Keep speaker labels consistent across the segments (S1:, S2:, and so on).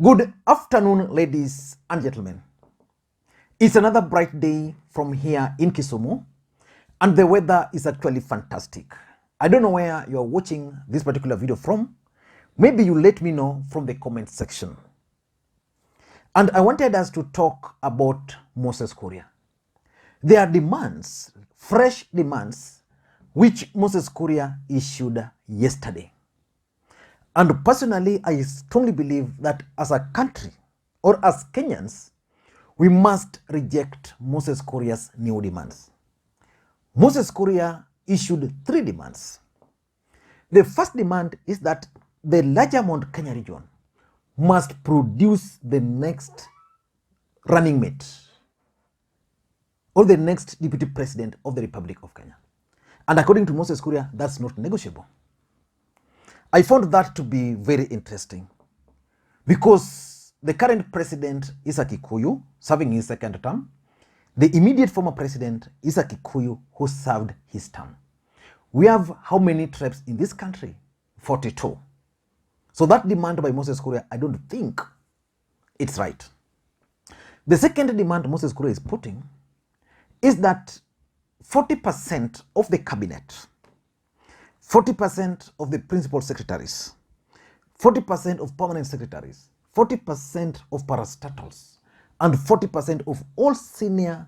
S1: Good afternoon, ladies and gentlemen. It's another bright day from here in Kisumu, and the weather is actually fantastic. I don't know where you're watching this particular video from. Maybe you let me know from the comment section. And I wanted us to talk about Moses Kuria. There are demands, fresh demands, which Moses Kuria issued yesterday. And personally, I strongly believe that as a country or as Kenyans, we must reject Moses Kuria's new demands. Moses Kuria issued 3 demands. The first demand is that the larger Mount Kenya region must produce the next running mate or the next deputy president of the Republic of Kenya. And according to Moses Kuria, that's not negotiable. I found that to be very interesting because the current president is a Kikuyu serving his second term. The immediate former president is a Kikuyu who served his term. We have how many tribes in this country? 42. So that demand by Moses Kuria, I don't think it's right. The second demand Moses Kuria is putting is that 40% of the cabinet, 40% of the principal secretaries, 40% of permanent secretaries, 40% of parastatals, and 40% of all senior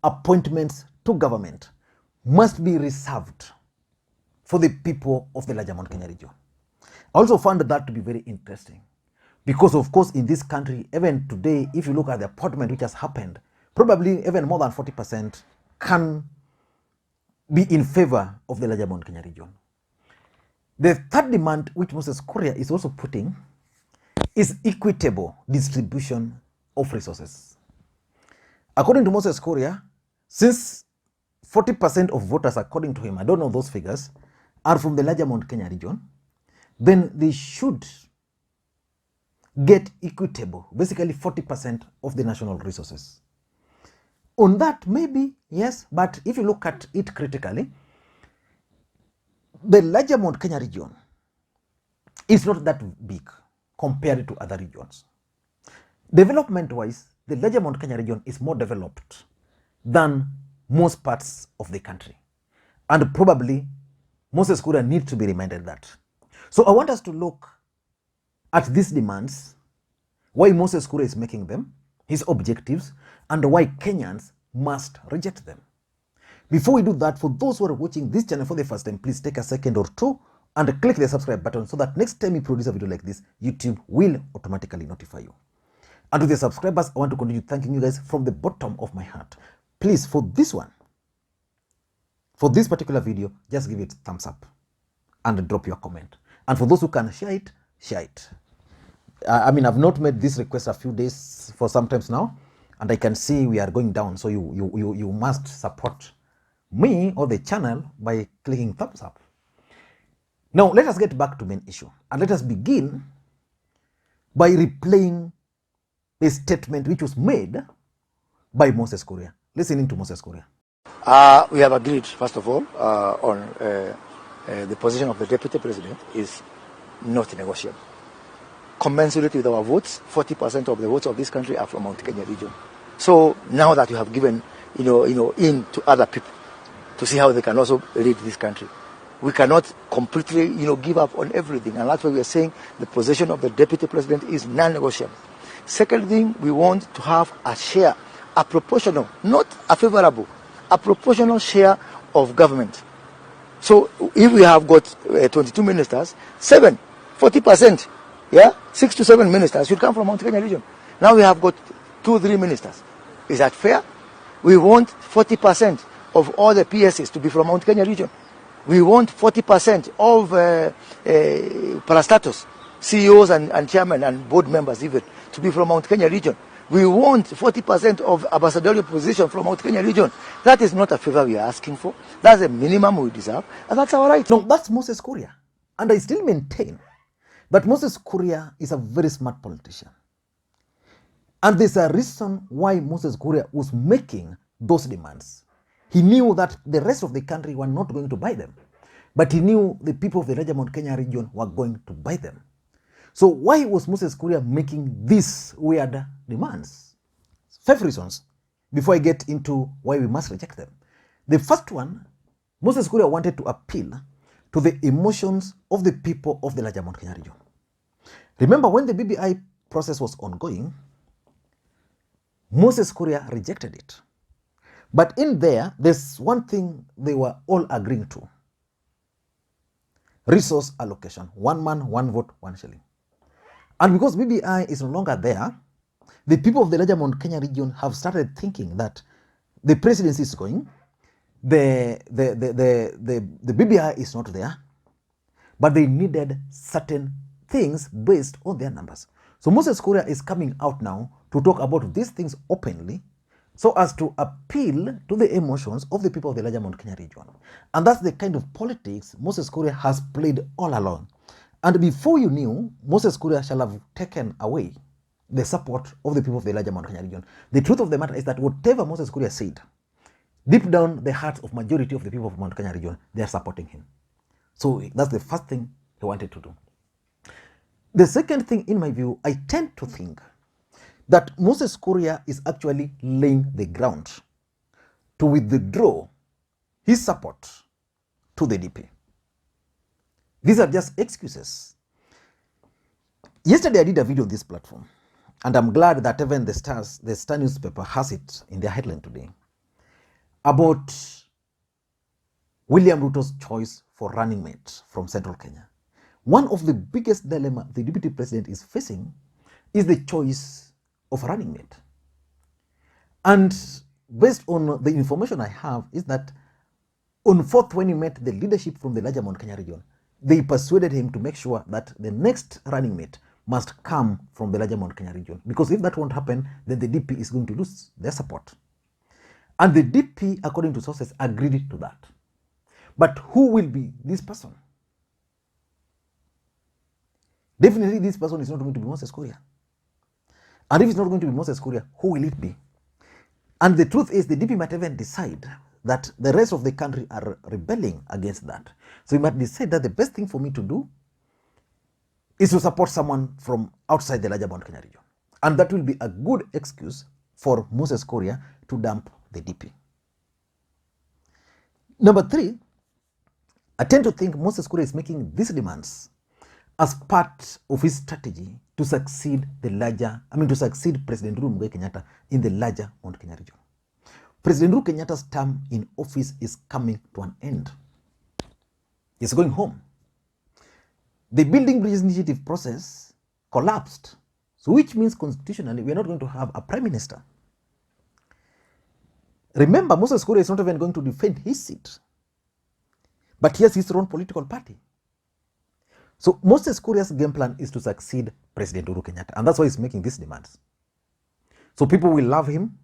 S1: appointments to government must be reserved for the people of the larger Mount Kenya region. I also found that to be very interesting because, of course, in this country, even today, if you look at the appointment which has happened, probably even more than 40% can be in favor of the larger Mount Kenya region. The third demand which Moses Kuria is also putting is equitable distribution of resources. According to Moses Kuria, since 40% of voters, according to him, I don't know those figures, are from the larger Mount Kenya region, then they should get equitable, basically 40% of the national resources. On that, maybe, yes, but if you look at it critically, the larger Mount Kenya region is not that big compared to other regions. Development-wise, the larger Mount Kenya region is more developed than most parts of the country. And probably Moses Kuria needs to be reminded that. So I want us to look at these demands, why Moses Kuria is making them, his objectives, and why Kenyans must reject them. Before we do that, for those who are watching this channel for the first time, please take a second or two and click the subscribe button so that next time we produce a video like this, YouTube will automatically notify you. And to the subscribers, I want to continue thanking you guys from the bottom of my heart. Please, for this one, for this particular video, just give it a thumbs up and drop your comment. And for those who can share it, share it. I mean, I've not made this request a few days for sometimes now, and I can see we are going down. So you must support me or the channel by clicking thumbs up. Now, let us get back to main issue. And let us begin by replaying a statement which was made by Moses Kuria. Listening to Moses Kuria.
S2: We have agreed, first of all, on the position of the deputy president is not negotiable. Commensurate with our votes, 40% of the votes of this country are from Mount Kenya region. So now that you have given, in to other people to see how they can also lead this country, we cannot completely, give up on everything. And that's why we are saying the position of the deputy president is non-negotiable. Second thing, we want to have a share, a proportional, not a favorable, a proportional share of government. So if we have got 22 ministers, 40%, 6 to 7 ministers should come from Mount Kenya region. Now we have got 2-3 ministers. Is that fair? We want 40% of all the PSs to be from Mount Kenya region. We want 40% of parastatus, CEOs and chairmen and board members even, to be from Mount Kenya region. We want 40% of ambassadorial position from Mount Kenya region. That is not a favor we are asking for. That's the minimum we deserve, and that's our right.
S1: No, that's Moses Kuria. And I still maintain that Moses Kuria is a very smart politician. And there's a reason why Moses Kuria was making those demands. He knew that the rest of the country were not going to buy them. But he knew the people of the larger Mount Kenya region were going to buy them. So why was Moses Kuria making these weird demands? 5 reasons before I get into why we must reject them. The first one, Moses Kuria wanted to appeal to the emotions of the people of the larger Mount Kenya region. Remember, when the BBI process was ongoing, Moses Kuria rejected it. But in there's one thing they were all agreeing to. Resource allocation. 1 man, 1 vote, 1 shilling. And because BBI is no longer there, the people of the larger Mount Kenya region have started thinking that the presidency is going, the BBI is not there, but they needed certain things based on their numbers. So Moses Kuria is coming out now to talk about these things openly so as to appeal to the emotions of the people of the larger Mount Kenya region. And that's the kind of politics Moses Kuria has played all along. And before you knew, Moses Kuria shall have taken away the support of the people of the larger Mount Kenya region. The truth of the matter is that whatever Moses Kuria said, deep down the hearts of majority of the people of Mount Kenya region, they are supporting him. So that's the first thing he wanted to do. The second thing, in my view, I tend to think that Moses Kuria is actually laying the ground to withdraw his support to the DP. These are just excuses. Yesterday I did a video on this platform, and I'm glad that even the Star newspaper has it in their headline today, about William Ruto's choice for running mate from Central Kenya. One of the biggest dilemma the deputy president is facing is the choice of running mate. And based on the information I have is that on 4th, when he met the leadership from the larger Mount Kenya region, they persuaded him to make sure that the next running mate must come from the larger Mount Kenya region. Because if that won't happen, then the DP is going to lose their support. And the DP, according to sources, agreed to that. But who will be this person? Definitely this person is not going to be Moses Kuria. And if it's not going to be Moses Kuria, who will it be? And the truth is, the DP might even decide that the rest of the country are rebelling against that. So he might decide that the best thing for me to do is to support someone from outside the larger Mount Kenya region. And that will be a good excuse for Moses Kuria to dump the DP. Number 3, I tend to think Moses Kuria is making these demands as part of his strategy to succeed President Uhuru Kenyatta in the larger Mount Kenya region. President Uhuru Kenyatta's term in office is coming to an end. He's going home. The Building Bridges Initiative process collapsed, so which means constitutionally we are not going to have a prime minister. Remember, Moses Kuria is not even going to defend his seat, but he has his own political party. So Moses Kuria's game plan is to succeed President Uhuru Kenyatta, and that's why he's making these demands. So people will love him.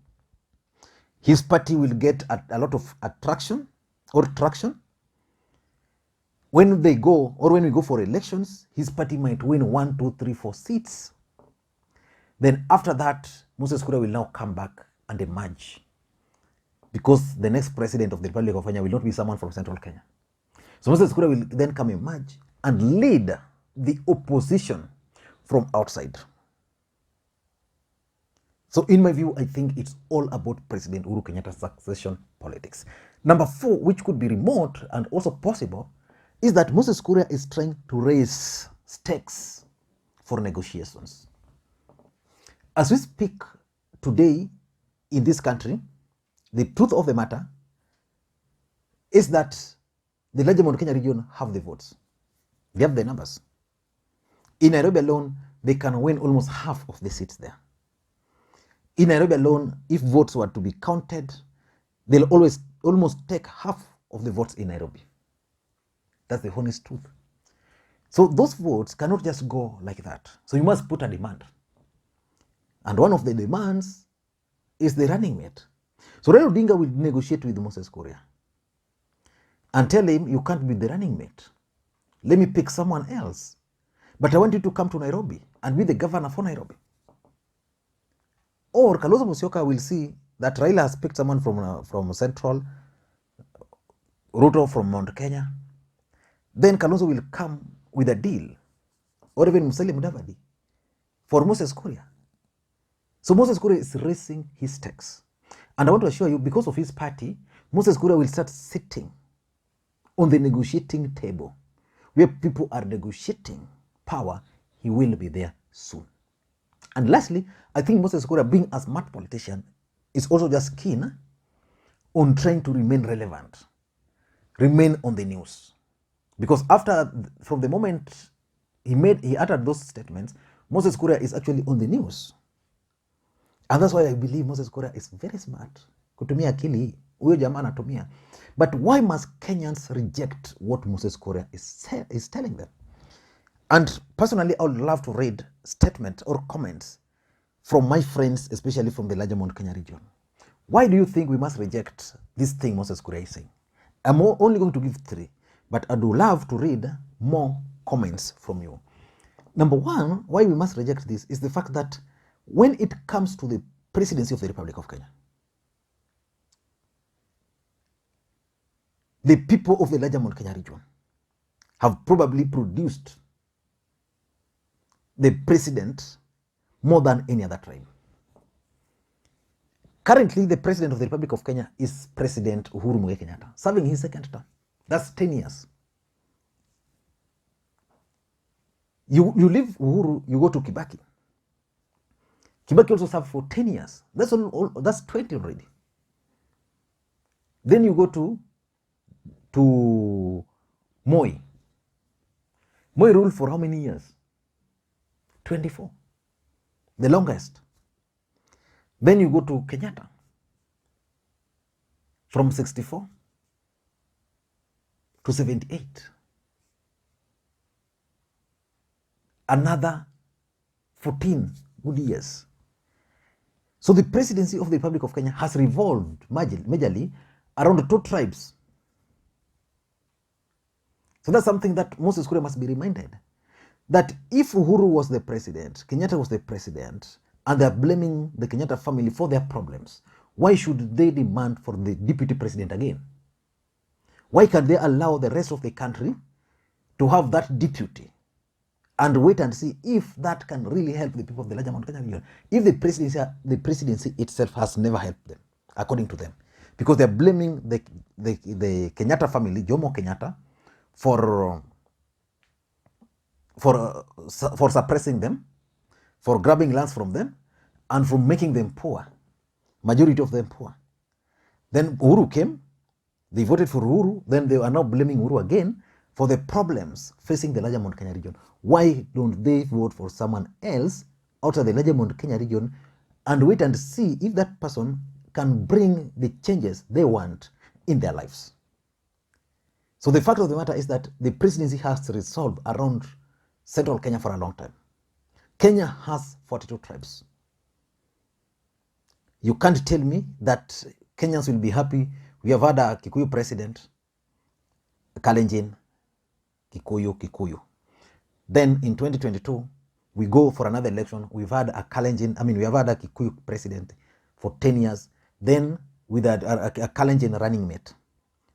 S1: His party will get a lot of traction. When we go for elections, his party might win 1, 2, 3, 4 seats. Then after that, Moses Kuria will now come back and emerge, because the next president of the Republic of Kenya will not be someone from Central Kenya. So Moses Kuria will then come emerge and lead the opposition from outside. So in my view, I think it's all about President Uhuru Kenyatta's succession politics. Number 4, which could be remote and also possible, is that Moses Kuria is trying to raise stakes for negotiations. As we speak today in this country, the truth of the matter is that the larger Mount Kenya region have the votes. They have the numbers. In Nairobi alone, they can win almost half of the seats there. In Nairobi alone, if votes were to be counted, they'll almost take half of the votes in Nairobi. That's the honest truth. So those votes cannot just go like that. So you must put a demand. And one of the demands is the running mate. So Raila Odinga will negotiate with Moses Kuria and tell him, you can't be the running mate. Let me pick someone else. But I want you to come to Nairobi and be the governor for Nairobi. Or Kalonzo Musyoka will see that Raila has picked someone from Central, Ruto from Mount Kenya. Then Kalonzo will come with a deal or even Musalia Mudavadi for Moses Kuria. So Moses Kuria is raising his stakes. And I want to assure you, because of his party, Moses Kuria will start sitting on the negotiating table where people are negotiating power. He will be there soon. And lastly, I think Moses Kuria, being a smart politician, is also just keen on trying to remain relevant, remain on the news. Because from the moment he uttered those statements, Moses Kuria is actually on the news. And that's why I believe Moses Kuria is very smart. Kutumia akili, huyo jamaa anatumia. But why must Kenyans reject what Moses Kuria is telling them? And personally, I would love to read statements or comments from my friends, especially from the larger Mount Kenya region. Why do you think we must reject this thing Moses Kuria is saying? I'm only going to give 3, but I do love to read more comments from you. Number 1, why we must reject this is the fact that when it comes to the presidency of the Republic of Kenya, the people of the larger Mount Kenya region have probably produced the president more than any other tribe. Currently, the president of the Republic of Kenya is President Uhuru Kenyatta, serving his 2nd term. That's 10 years. You leave Uhuru, you go to Kibaki. Kibaki also served for 10 years. That's 20 already. Then you go to Moi. Moi ruled for how many years? 24. The longest. Then you go to Kenyatta. From 64 to 78. Another 14 good years. So the presidency of the Republic of Kenya has revolved majorly around 2 tribes. So that's something that Moses Kuria must be reminded. That if Uhuru was the president, Kenyatta was the president, and they're blaming the Kenyatta family for their problems, why should they demand for the deputy president again? Why can't they allow the rest of the country to have that deputy and wait and see if that can really help the people of the larger Mount Kenya region? If the presidency itself has never helped them, according to them, because they're blaming the Kenyatta family, Jomo Kenyatta, for suppressing them, for grabbing lands from them, and for making them poor, majority of them poor. Then Uhuru came, they voted for Uhuru, then they are now blaming Uhuru again for the problems facing the larger Mount Kenya region. Why don't they vote for someone else out of the larger Mount Kenya region and wait and see if that person can bring the changes they want in their lives? So the fact of the matter is that the presidency has resolved around central Kenya for a long time. Kenya has 42 tribes. You can't tell me that Kenyans will be happy. We have had a Kikuyu president, Kalenjin, Kikuyu. Then in 2022, we go for another election. We've had a we have had a Kikuyu president for 10 years. Then with a Kalenjin running mate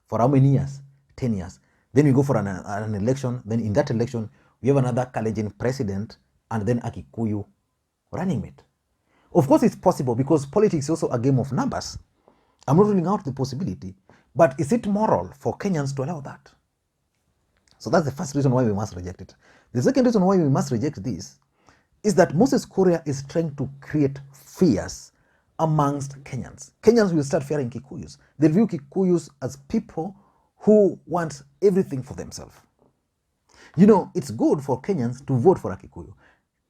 S1: for how many years? 10 years. Then we go for an election. Then in that election, we have another Kalenjin president and then a Kikuyu running mate. Of course, it's possible because politics is also a game of numbers. I'm not ruling out the possibility, but is it moral for Kenyans to allow that? So that's the first reason why we must reject it. The second reason why we must reject this is that Moses Kuria is trying to create fears amongst Kenyans. Kenyans will start fearing Kikuyus. They view Kikuyus as people who want everything for themselves. You know, it's good for Kenyans to vote for a Kikuyu.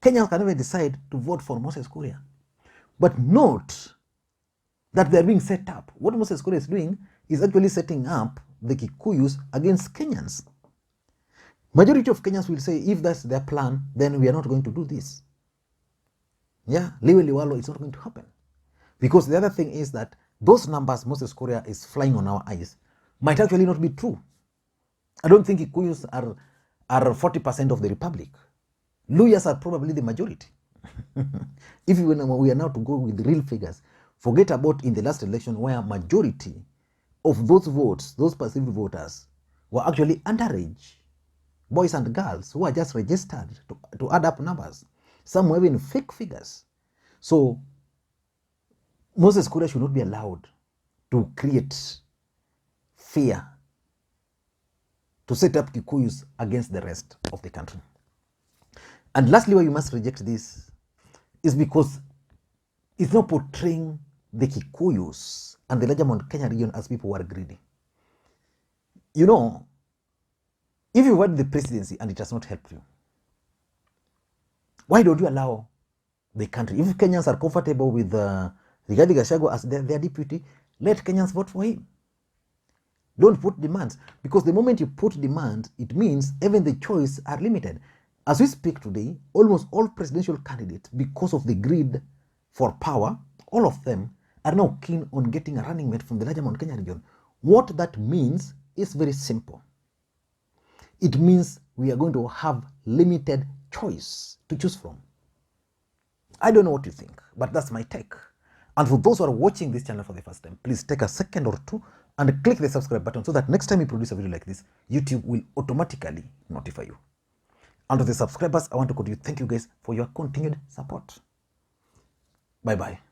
S1: Kenyans can even decide to vote for Moses Kuria, but note that they're being set up. What Moses Kuria is doing is actually setting up the Kikuyus against Kenyans. Majority of Kenyans will say, if that's their plan, then we are not going to do this. Yeah, liwe liwalo, it's not going to happen. Because the other thing is that those numbers Moses Kuria is flying on our eyes might actually not be true. I don't think Kikuyus are 40% of the Republic. Luyas are probably the majority. If we are now to go with the real figures, forget about in the last election where majority of those votes, those perceived voters, were actually underage. boys and girls who are just registered to add up numbers. Some were even fake figures. So Moses Kuria should not be allowed to create fear, to set up Kikuyus against the rest of the country. And lastly, why you must reject this is because it's not portraying the Kikuyus and the larger Mount Kenya region as people who are greedy. You know, if you want the presidency and it has not helped you, why don't you allow the country? If Kenyans are comfortable with Rigathi Gachagua as their deputy, let Kenyans vote for him. Don't put demands, because the moment you put demands, it means even the choice are limited. As we speak today, almost all presidential candidates, because of the greed for power, all of them are now keen on getting a running mate from the larger Mount Kenya region. What that means is very simple. It means we are going to have limited choice to choose from. I don't know what you think, but that's my take. And for those who are watching this channel for the first time, please take a second or two and click the subscribe button so that next time we produce a video like this, YouTube will automatically notify you. And to the subscribers, I want to thank you guys for your continued support. Bye-bye.